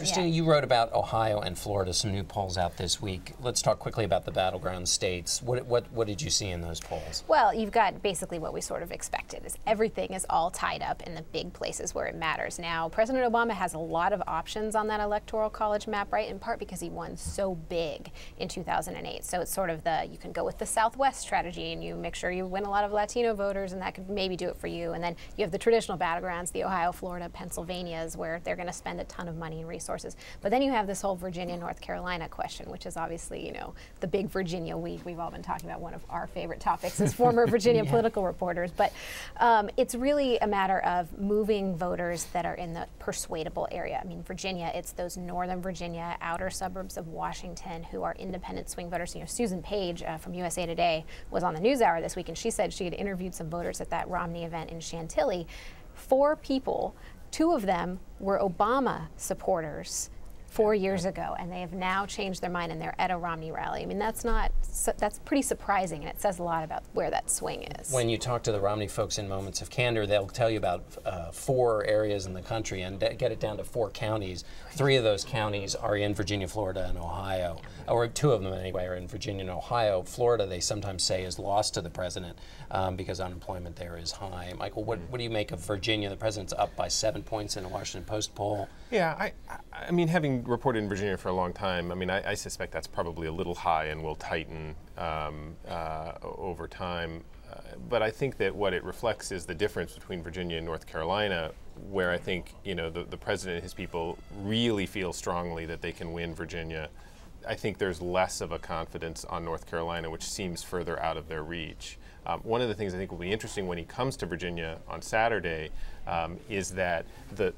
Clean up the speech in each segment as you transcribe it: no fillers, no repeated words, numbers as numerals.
Christina, you wrote about Ohio and Florida, some new polls out this week. Let's talk quickly about the battleground states. What did you see in those polls? Well, you've got basically what we sort of expected, is everything is all tied up in the big places where it matters. Now, President Obama has a lot of options on that electoral college map, right, in part because he won so big in 2008. So it's sort of you can go with the Southwest strategy and you make sure you win a lot of Latino voters, and that could maybe do it for you. And then you have the traditional battlegrounds, the Ohio, Florida, Pennsylvanias, where they're going to spend a ton of money and resources. But then you have this whole Virginia, North Carolina question, which is obviously, the big Virginia week. We've all been talking about one of our favorite topics as former Virginia political reporters. But it's really a matter of moving voters that are in the persuadable area. I mean, Virginia, it's those northern Virginia, outer suburbs of Washington who are independent swing voters. Susan Page from USA Today was on the NewsHour this week, and she said she had interviewed some voters at that Romney event in Chantilly. 4 people, 2 of them were Obama supporters 4 years ago, and they have now changed their mind and they're at a Romney rally. I mean, that's pretty surprising, and it says a lot about where that swing is. When you talk to the Romney folks in Moments of Candor, they'll tell you about 4 areas in the country and get it down to 4 counties. 3 of those counties are in Virginia, Florida, and Ohio, or 2 of them anyway are in Virginia and Ohio. Florida, they sometimes say, is lost to the president because unemployment there is high. Michael, what do you make of Virginia? The president's up by 7 points in a Washington Post poll. Yeah, I mean, having reported in Virginia for a long time, I mean, I suspect that's probably a little high and will tighten over time. But I think that what it reflects is the difference between Virginia and North Carolina, where I think, the president and his people really feel strongly that they can win Virginia. I think there's less of a confidence on North Carolina, which seems further out of their reach. One of the things I think will be interesting when he comes to Virginia on Saturday is that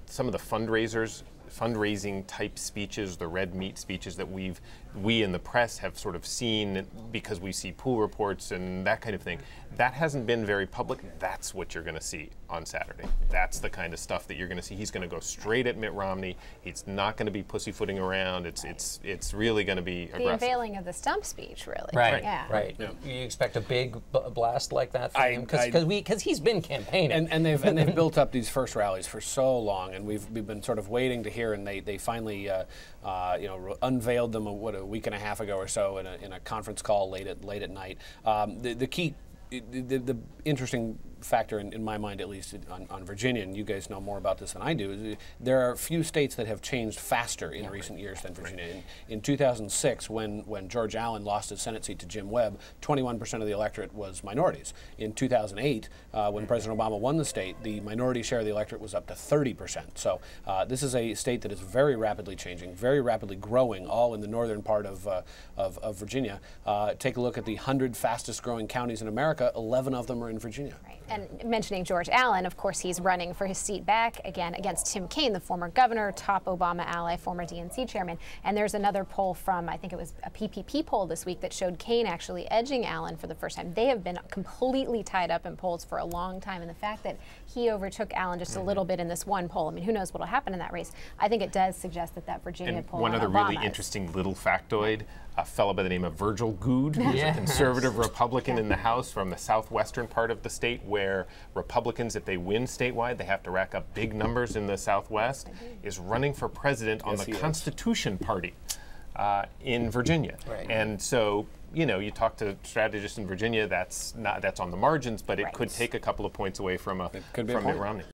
some of the fundraising type speeches, the red meat speeches that we in the press have sort of seen because we see pool reports and that kind of thing, that hasn't been very public. That's what you're going to see on Saturday. That's the kind of stuff that you're going to see. He's going to go straight at Mitt Romney. He's not going to be pussyfooting around. It's really going to be aggressive. The unveiling of the stump speech, really. Right. Yeah. Right. Yeah. You expect a big blast like that from him? Because he's been campaigning, and they've built up these first rallies for so long, and we've been sort of waiting to hear, and they finally unveiled them a week and a half ago or so in a conference call late at night. The interesting factor in my mind, at least on Virginia, and you guys know more about this than I do, is there are a few states that have changed faster in recent years than Virginia. In 2006, when George Allen lost his Senate seat to Jim Webb, 21% of the electorate was minorities. In 2008, when President Obama won the state, the minority share of the electorate was up to 30%. So this is a state that is very rapidly changing, very rapidly growing, all in the northern part of Virginia. Take a look at the 100 fastest growing counties in America. 11 of them are in Virginia. Right. And mentioning George Allen, of course, he's running for his seat back again against Tim Kaine, the former governor, top Obama ally, former DNC chairman. And there's another poll from, I think it was a PPP poll this week, that showed Kaine actually edging Allen for the first time. They have been completely tied up in polls for a long time, and the fact that he overtook Allen just a little bit in this one poll, I mean, who knows what will happen in that race? I think it does suggest that Virginia poll. One other really interesting little factoid: a fellow by the name of Virgil Goode, who's a conservative Republican in the House from the southwestern part of the state, where Republicans, if they win statewide, they have to rack up big numbers in the Southwest, is running for president on the Constitution Party in Virginia. Right. And so, you talk to strategists in Virginia, that's on the margins, but it could take a couple of points away from Mitt Romney.